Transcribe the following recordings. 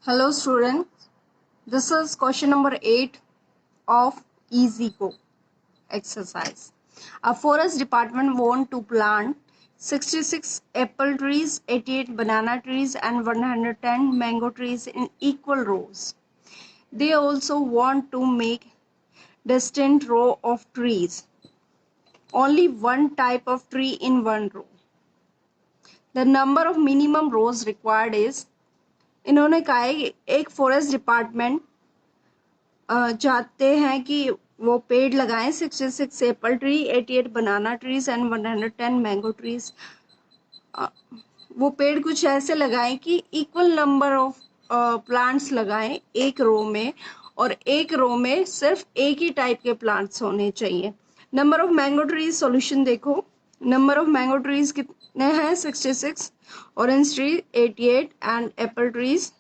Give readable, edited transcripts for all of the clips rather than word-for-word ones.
Hello students, this is question number 8 of EasyGo exercise. A forest department want to plant 66 apple trees, 88 banana trees and 110 mango trees in equal rows. They also want to make distinct row of trees. Only one type of tree in one row. The number of minimum rows required is, इन्होंने कहा है एक forest department चाहते हैं कि वो पेड़ लगाएं 66 Apple tree, 88 banana trees and 110 mango trees. वो पेड़ कुछ ऐसे लगाएं कि इक्वल नंबर ऑफ प्लांट्स लगाएं एक रो में, और एक रो में सिर्फ एक ही टाइप के प्लांट्स होने चाहिए। Number of mango trees solution देखो, नंबर ऑफ मैंगो ट्रीज कितने हैं 66, orange tree 88 and apple trees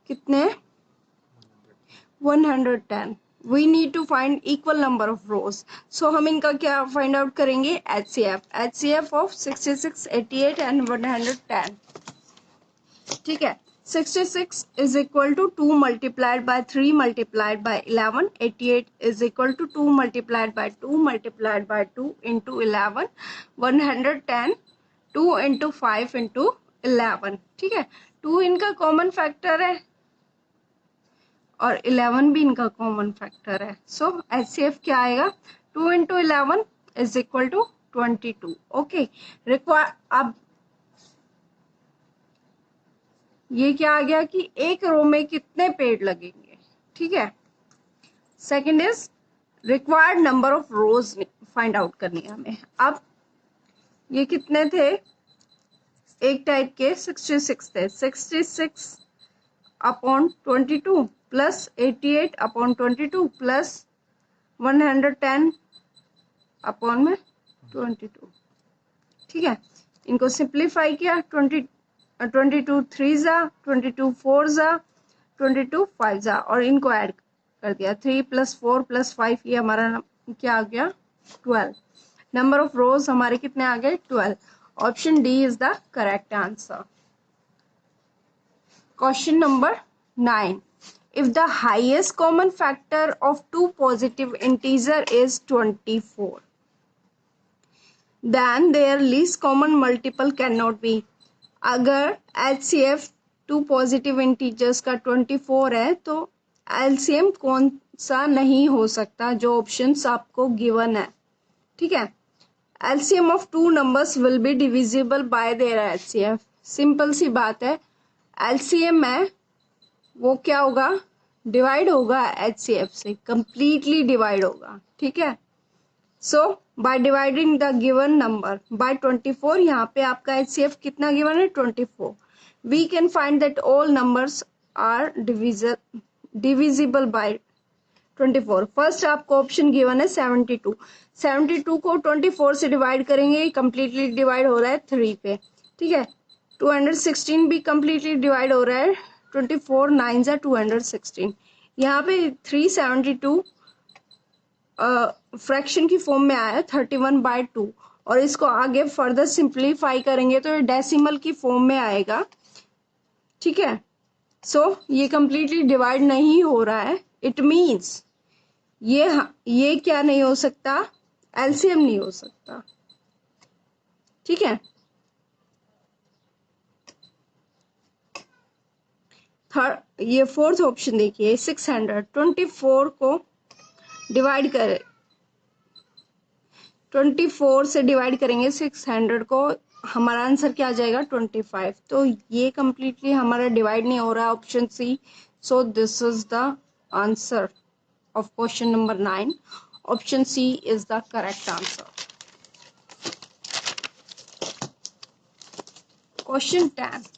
कितने 110। We need to find equal number of rows, so हम इनका क्या फाइंड आउट करेंगे HCF ऑफ 66, 88 एंड 110। ठीक है, 66 is equal to 2 multiplied by 3 multiplied by 11, 88 is equal to 2 multiplied by 2 multiplied by 2 into 11, 110 2 into 5 into 11। ठीक है, 2 इनका common factor है और 11 भी इनका कॉमन फैक्टर है। सो HCF क्या आएगा, 2 into 11 is equal to 22। Okay, अब ये क्या आ गया कि एक रो में कितने पेड़ लगेंगे। ठीक है, second is required number of rose find out करनी है हमें। अब ये कितने थे, एक टाइप के 66 थे, 66 upon 22 plus 88 upon 22 plus 110 upon में 22। ठीक है, इनको सिंप्लीफाई किया, 22 3 जा, 22 4 जा, 22 5 जा, और इनको ऐड कर दिया 3 + 4 + 5, ये हमारा क्या आ गया 12। नंबर ऑफ रोज हमारे कितने आ गए 12। Option D is the correct answer. Question number 9, if the highest common factor of two positive integer is 24, then their least common multiple cannot be। अगर HCF टू पॉजिटिव इंटीजर्स का 24 है तो LCM कौन सा नहीं हो सकता, जो ऑप्शंस आपको गिवन है। ठीक है, LCM of two numbers will be divisible by their HCF। Simple सी बात है, LCM है वो क्या होगा, डिवाइड होगा HCF से, कंप्लीटली डिवाइड होगा। ठीक है, so by dividing the given number by 24, यहाँ पे आपका HCF कितना गिवन है 24, we can find that all numbers are divisible by 24। First आपको ऑप्शन गिवन है 72, 72 को 24 से डिवाइड करेंगे, कंप्लीटली डिवाइड हो रहा है 3 पे। ठीक है, 216 भी कंप्लीटली डिवाइड हो रहा है, 24 9 जा 216। यहाँ पे 372 फ्रैक्शन की फॉर्म में आया 31/2, और इसको आगे फर्दर सिंप्लीफाई करेंगे तो ये डेसिमल की फॉर्म में आएगा। ठीक है, सो ये कंप्लीटली डिवाइड नहीं हो रहा है, इट मीन्स ये क्या नहीं हो सकता, LCM नहीं हो सकता। ठीक है, थर्ड ये फोर्थ ऑप्शन देखिए, 600 24 को डिवाइड करें, 24 से डिवाइड करेंगे 600 को, हमारा आंसर क्या आ जाएगा 25। तो ये कंप्लीटली हमारा डिवाइड नहीं हो रहा है, option C. So this is the answer of question number 9। Option C is the correct answer. Question 10,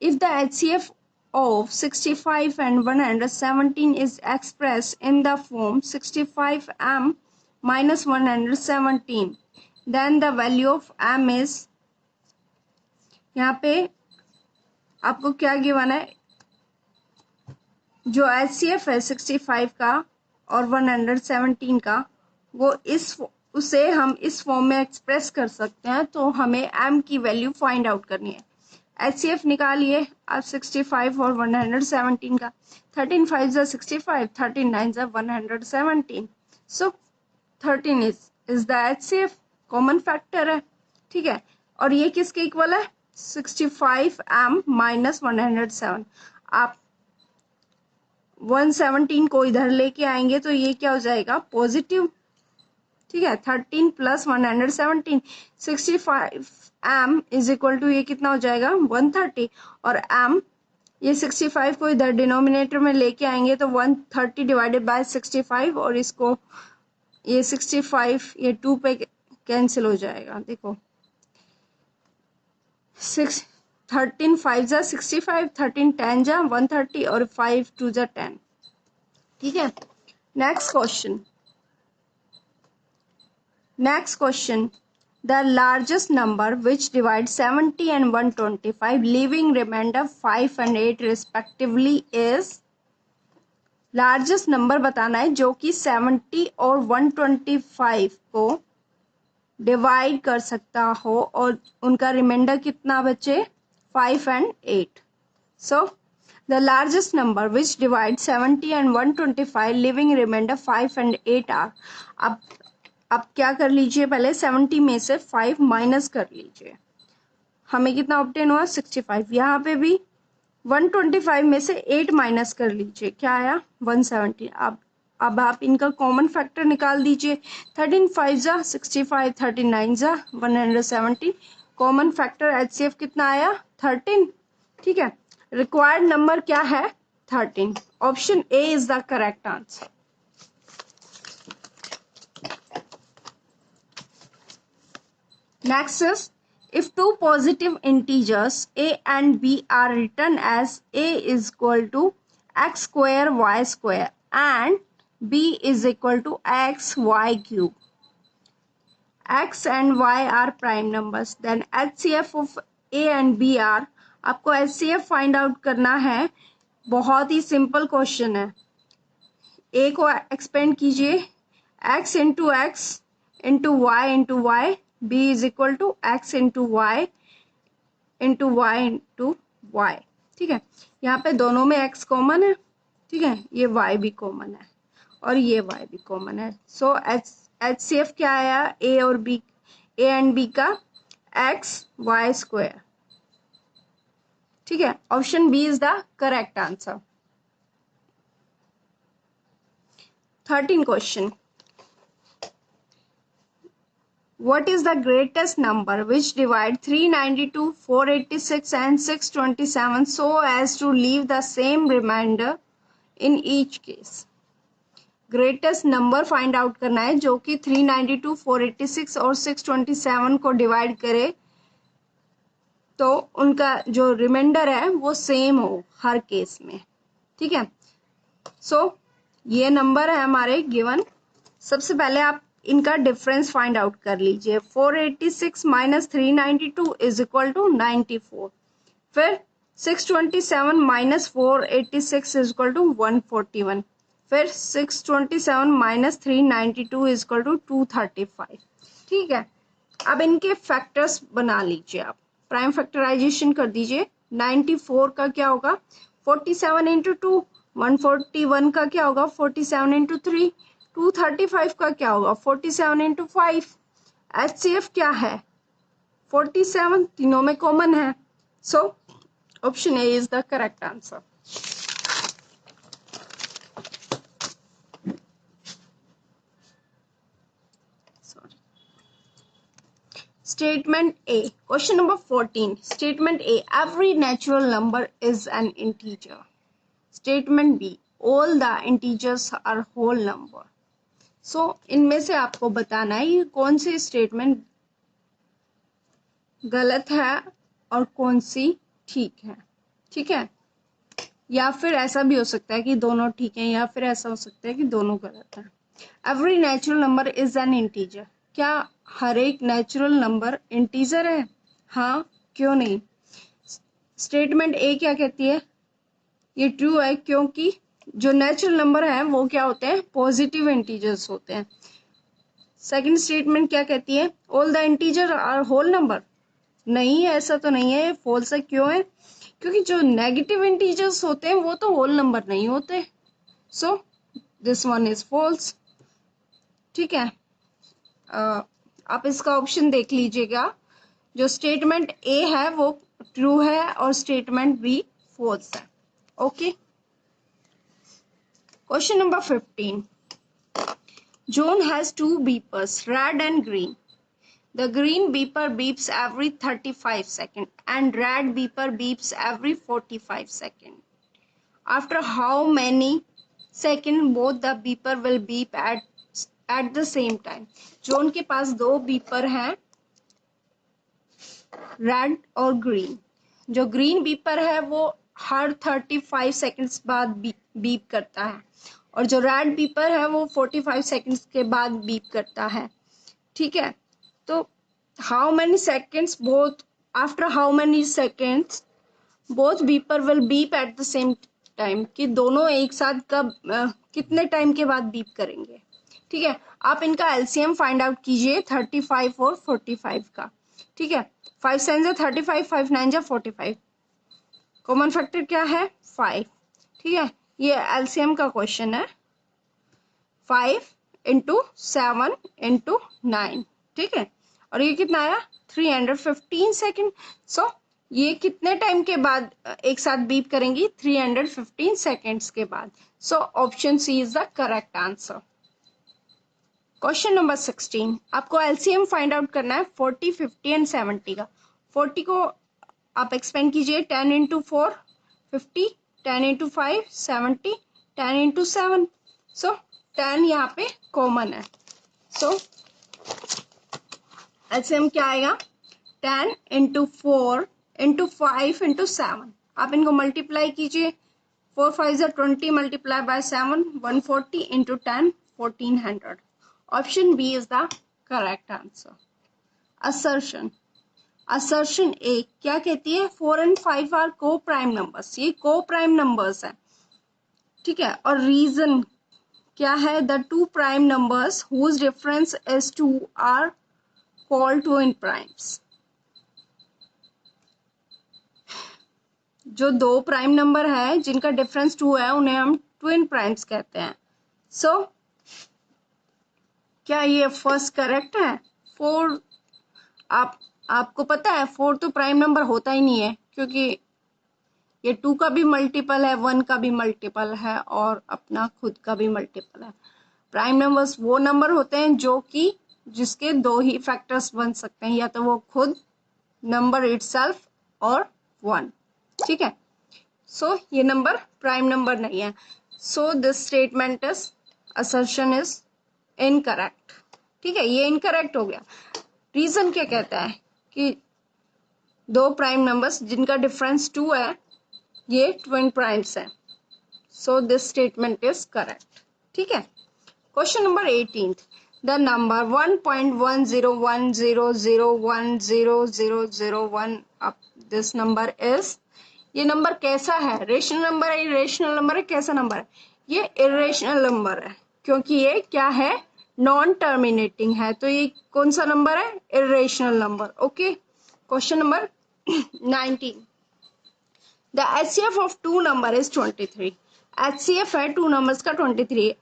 if the HCF of 65 and 117 is expressed in the form 65m minus 117, then the value of m is, यहाँ पे आपको क्या given है, जो HCF है 65 का और 117 का, वो उसे हम इस फॉर्म में एक्सप्रेस कर सकते हैं। तो हमें m की वैल्यू फाइंड आउट करनी है। HCF निकालिए आप 65 और 117 का। 13 5 जा 65, 13 9 जा 117। सो 13 is the HCF, common factor है, ठीक है। और ये किसके इक्वल है? 65m minus 107। आप 117 को इधर लेके आएंगे तो ये क्या हो जाएगा? पॉजिटिव, ठीक है। 13 plus 117, 65m is equal to ये कितना हो जाएगा? 130। और m, ये 65 को इधर डिनोमिनेटर में लेके आएंगे तो 130 डिवाइडेड बाय 65, और इसको ये 65 ये 2 पे कैंसिल हो जाएगा। देखो 13 5 जा 65, 13 10 जा 130 और 5 2 जा 10, ठीक है। Next question, the largest number which divide 70 and 125 leaving remainder 5 and 8 respectively is, largest number बताना है जो कि 70 और 125 को डिवाइड कर सकता हो और उनका रिमाइंडर कितना बचे? 5 and 8। So the largest number which divide 70 and 125 leaving remainder 5 and 8 are. अब क्या कर लीजिए, पहले 70 में से 5 माइनस कर लीजिए, हमें कितना ऑब्टेन हुआ? 65। यहाँ पे भी 125 में से 8 माइनस कर लीजिए, क्या आया? 170। अब आप इनका कॉमन फैक्टर निकाल दीजिए। 13 5 जा 65, 13 9 जा 170। कॉमन फैक्टर HCF कितना आया? 13, ठीक है। रिक्वायर्ड नंबर क्या है? 13। Option A is the correct answer. Next is, if two positive integers a and b are written as a is equal to x square y square and b is equal to x y cube, x and y are prime numbers, then HCF of a and b are, आपको HCF find out करना है। बहुत ही simple question है। a को expand कीजिए, x into x into y into y, b is equal to x into y into y into y, ठीक है। यहाँ पे दोनों में x कॉमन है, ठीक है, ये y भी कॉमन है और ये y भी कॉमन है। सो HCF क्या आया? a और b, a एंड b का x y स्क्वायर, ठीक है। Option B is the correct answer. 13 question, what is the greatest number which divide 392, 486 and 627 so as to leave the same remainder in each case? Greatest number find out करना है जो कि 392, 486 और 627 को divide करे तो उनका जो रिमाइंडर है वो सेम हो हर केस में, ठीक है। सो ये नंबर है हमारे गिवन। सबसे पहले आप इनका डिफरेंस फाइंड आउट कर लीजिए। 486 माइनस 392 इज इक्वल टू 94। फिर 627 माइनस 486 इज इक्वल टू 141। फिर 627 माइनस 392 इज इक्वल टू 235, ठीक है। अब इनके फैक्टर्स बना लीजिए, आप प्राइम फैक्टराइजेशन कर दीजिए। 94 का क्या होगा? 47 इंटू 2। 141 का क्या होगा? 47 इंटू 3। 235 का क्या होगा? 47 इंटू 5। HCF क्या है? 47, तीनों में कॉमन है। So option A is the correct answer. Statement A, question number 14. Statement A, every natural number is an integer. Statement B, all the integers are whole number. So इनमें से आपको बताना है ये कौन सी स्टेटमेंट गलत है और कौन सी ठीक है, ठीक है। या फिर ऐसा भी हो सकता है कि दोनों ठीक है, या फिर ऐसा हो सकता है कि दोनों गलत है। Every natural number is an integer, क्या हर एक नेचुरल नंबर इंटीजर है? हाँ, क्यों नहीं। स्टेटमेंट ए क्या कहती है? ये ट्रू है क्योंकि जो नेचुरल नंबर है वो क्या होते हैं? पॉजिटिव इंटीजर्स होते हैं। सेकंड स्टेटमेंट क्या कहती है? All the integer are whole number, नहीं, ऐसा तो नहीं है, फॉल्स है। क्यों है? क्योंकि जो नेगेटिव इंटीजर्स होते हैं वो तो होल नंबर नहीं होते। So this one is false. ठीक है, आप इसका ऑप्शन देख लीजिएगा। जो स्टेटमेंट ए है वो ट्रू है और स्टेटमेंट बी फॉल्स है। Okay, question number 15। John has two beepers, red and green. The green beeper beeps every 35 seconds and red beeper beeps every 45 seconds. After how many seconds both the beeper will beep at the same time? John के पास दो beeper हैं, red और green. जो green beeper है वो हर 35 seconds बाद beep करता है और जो रेड बीपर है वो 45 सेकंड्स के बाद बीप करता है। ठीक है, तो how many seconds both after how many seconds both beeper will beep at the same time, कि दोनों एक साथ कब कितने टाइम के बाद बीप करेंगे। ठीक है, आप इनका एलसीएम फाइंड आउट कीजिए 35 और 45 का। ठीक है, 5 7 जा 35, 5 9 जा 45। कॉमन फैक्टर क्या है? 5। ठीक है, ये एलसीएम का क्वेश्चन है। 5 इंटू 7 इंटू 9। ठीक है, और ये कितना आया? 315 सेकेंड। सो ये कितने टाइम के बाद एक साथ बीप करेंगी? 315 सेकेंड्स के बाद। So option C is the correct answer. Question number 16। आपको एलसीएम फाइंड आउट करना है 40, 50 एंड 70 का। 40 को आप एक्सपेंड कीजिए 10 इंटू 4 50, 10 इंटू 5 70, 10 इंटू 7। सो 10 यहाँ पे कॉमन है। सो एलसीएम क्या आएगा? 10 इंटू 4 इंटू 5 इंटू 7। आप इनको मल्टीप्लाई कीजिए। 4 5 जा 20 multiply by 7 140 into 10 1400। Option B is the correct answer. Assertion. Assertion A क्या कहती है? 4 and 5 are coprime numbers. ये को प्राइम नंबर्स है। ठीक है, और रीजन क्या है? The two prime numbers whose difference is 2 are called twin primes. जो दो प्राइम नंबर है जिनका डिफरेंस 2 है उन्हें हम ट्विन प्राइम्स कहते हैं। सो क्या ये फर्स्ट करेक्ट है? 4 आपको पता है 4 तो प्राइम नंबर होता ही नहीं है, क्योंकि ये 2 का भी मल्टीपल है, 1 का भी मल्टीपल है और अपना खुद का भी मल्टीपल है। प्राइम नंबर्स वो नंबर होते हैं जो कि जिसके दो ही फैक्टर्स बन सकते हैं, या तो वो खुद नंबर इटसेल्फ और 1। ठीक है, सो ये नंबर प्राइम नंबर नहीं है। So this statement is assertion is incorrect. ठीक है, ये इनकरेक्ट हो गया। रीजन क्या कहता है कि दो प्राइम नंबर्स जिनका डिफरेंस 2 है ये ट्विन प्राइम्स हैं। So this statement is correct. ठीक है, क्वेश्चन नंबर 18। द नंबर 1.101000100001 अब दिस नंबर इज, ये नंबर कैसा है? रेशनल नंबर है, इरेशनल नंबर है, कैसा नंबर है? ये इरेशनल नंबर है, क्योंकि ये क्या है? नॉन टर्मिनेटिंग है, तो ये कौन सा नंबर है? Irrational number. Okay, question number 19। The HCF of two number is 23. HCF है two numbers का 23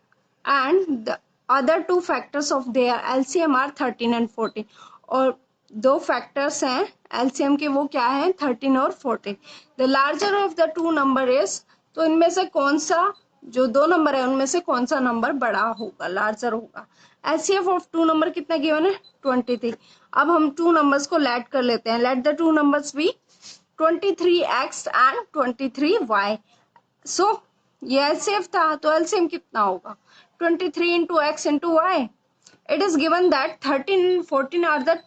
and the other two factors of their LCM are 13 and 14. और दो factors हैं LCM के, वो क्या है? 13 और 14. The larger of the two number is, तो इनमें से कौन सा, जो दो नंबर है उनमें से कौन सा नंबर बड़ा होगा, लार्जर होगा? HCF ऑफ टू नंबर कितना गिवन है? 23। अब हम टू नंबर्स को लेट कर लेते हैं। Let the two numbers be 23x and 23y। सो ये एलसीएम था, तो एलसीएम कितना होगा? 23 into x into y। It is given that 13 and 14 are the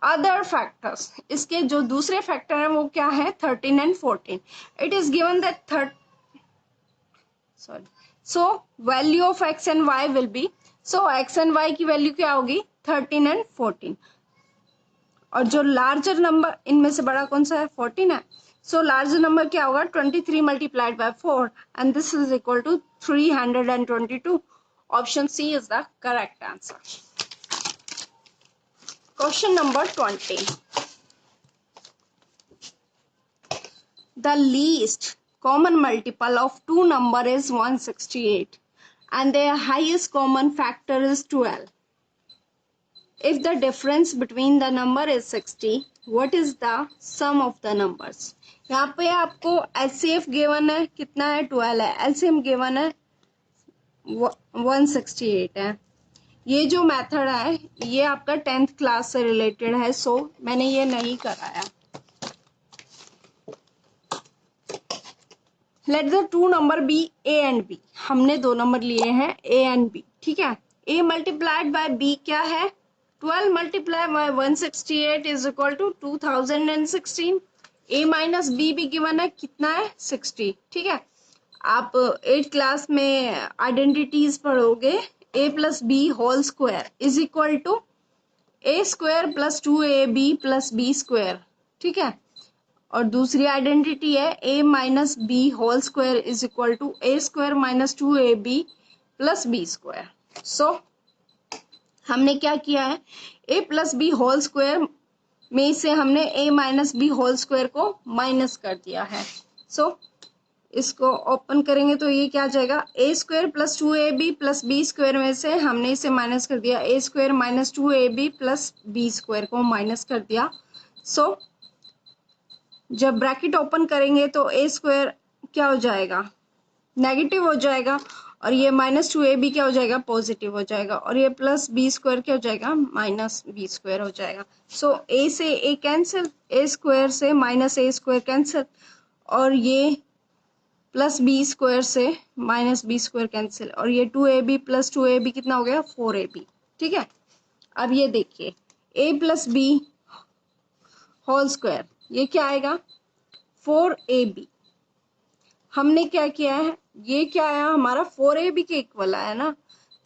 other factors. इसके जो दूसरे फैक्टर हैं वो क्या है? 13 and 14। It is given that so value of x and y will be, so x and y की value क्या होगी? 13 and 14। और जो लार्जर नंबर इनमें से बड़ा कौन सा है? 14 है। सो लार्जर नंबर क्या होगा? 23 multiplied by 4 and this is equal to 322। Option C is the correct answer. Question number 20। The least common multiple of two number is 168 and their highest common factor is 12. If the difference between the number is 60, what is the sum of the numbers? यहाँ पे आपको HCF given है, कितना है 12 है, LCM given है 168 है. ये जो मेथड है ये आपका 10th क्लास से रिलेटेड है, सो मैंने ये नहीं कराया. Let the two number be A and B. हमने दो नंबर लिए हैं ए एंड बी. ठीक है, ए मल्टीप्लाइड बाय बी क्या है 12 multiply by 168 is equal to 2016. A minus B भी गिवन है, कितना है 60. ठीक है, आप 8th क्लास में आइडेंटिटीज पढ़ोगे. A plus B whole square is equal to A square plus 2ab plus B square. ठीक है, और दूसरी आइडेंटिटी है a minus B whole square is equal to A square minus 2ab plus B square. So हमने क्या किया है, a plus B whole square में से हमने a minus B whole square को माइनस कर दिया है. सो इसको ओपन करेंगे तो ये क्या आ जाएगा, A square plus 2ab plus B square में से हमने इसे माइनस कर दिया, A square minus 2ab plus B square को माइनस कर दिया. सो जब ब्रैकेट ओपन करेंगे तो ए स्क्वायर क्या हो जाएगा, नेगेटिव हो जाएगा, और ये माइनस 2ab क्या हो जाएगा, पॉजिटिव हो जाएगा, और ये प्लस बी स्क्वायर क्या हो जाएगा, माइनस बी स्क्वायर हो जाएगा. सो ए से ए कैंसिल, ए स्क्वायर से माइनस ए स्क्वायर कैंसिल, और ये प्लस बी स्क्वायर से माइनस बी स्क्वायर कैंसिल, और ये 2ab प्लस 2ab कितना हो गया 4ab. ठीक है, अब ये देखिए a plus B whole square ये क्या आएगा 4ab. हमने क्या किया है, ये क्या आया हमारा 4ab के इक्वल आया ना,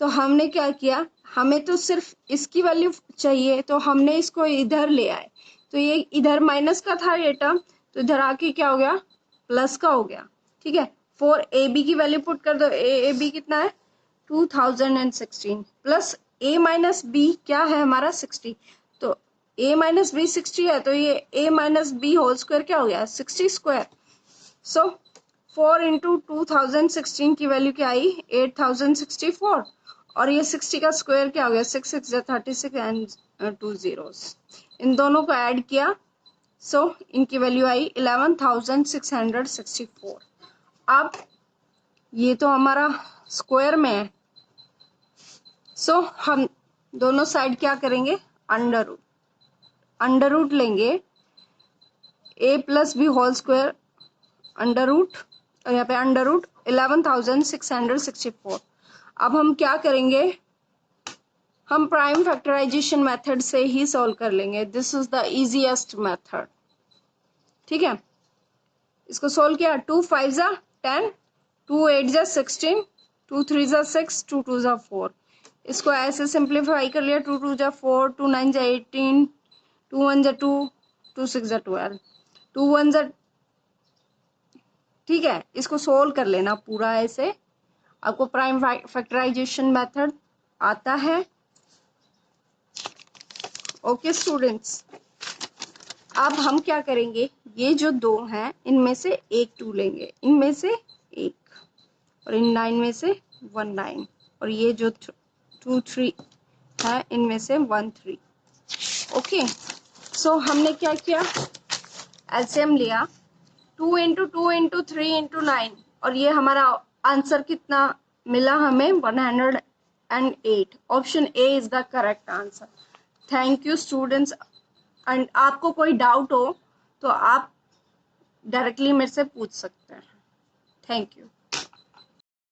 तो हमने क्या किया, हमें तो सिर्फ इसकी वैल्यू चाहिए तो हमने इसको इधर ले आए, तो ये इधर माइनस का था ये टर्म, तो इधर आके क्या हो गया प्लस का हो गया. ठीक है, 4ab की वैल्यू पुट कर दो, ab कितना है 2016 प्लस a माइनस बी क्या है हमारा 60, तो a माइनस बी 60 है, तो ये a minus B whole square क्या हो गया 60 स्क्वायर. सो 4 इंटू 2016 की वैल्यू क्या आई 8064, और ये 60 का स्क्वायर क्या हो गया 6 6 36 एंड 2 zeros. इन दोनों को ऐड किया, सो इनकी वैल्यू आई 11664. अब ये तो हमारा स्क्वायर में है, सो हम दोनों साइड क्या करेंगे अंडर रूट लेंगे, a plus B whole square under root, और यहाँ पे अंडर रूट 11664. अब हम क्या करेंगे, हम प्राइम फैक्टराइजेशन मेथड से ही सॉल्व कर लेंगे. This is the easiest method. ठीक है, इसको सॉल्व किया, 2 5 जा 10, 2 8 जा 16, 2 3 जा 6, 2 2 जा 4. इसको ऐसे सिंप्लीफाई कर लिया, 2 2 जा 4, 2 9 जा 18, 2 1 जा 2, 2 6 जा 12, 2 1 जा. ठीक है, इसको सोल्व कर लेना पूरा ऐसे, आपको प्राइम फैक्टराइजेशन मेथड आता है. ओके स्टूडेंट्स, अब हम क्या करेंगे, ये जो दो हैं इनमें से एक 2 लेंगे, इनमें से एक, और इन 9 में से 1 9, और ये जो 2 3 है इनमें से 1 3. ओके, सो हमने क्या किया, एलसीएम लिया, 2 इंटू 2 इंटू 3 इंटू 9, और ये हमारा आंसर कितना मिला हमें 108. Option A is the correct answer. Thank you students. And आपको कोई डाउट हो तो आप डायरेक्टली मेरे से पूछ सकते हैं. Thank you.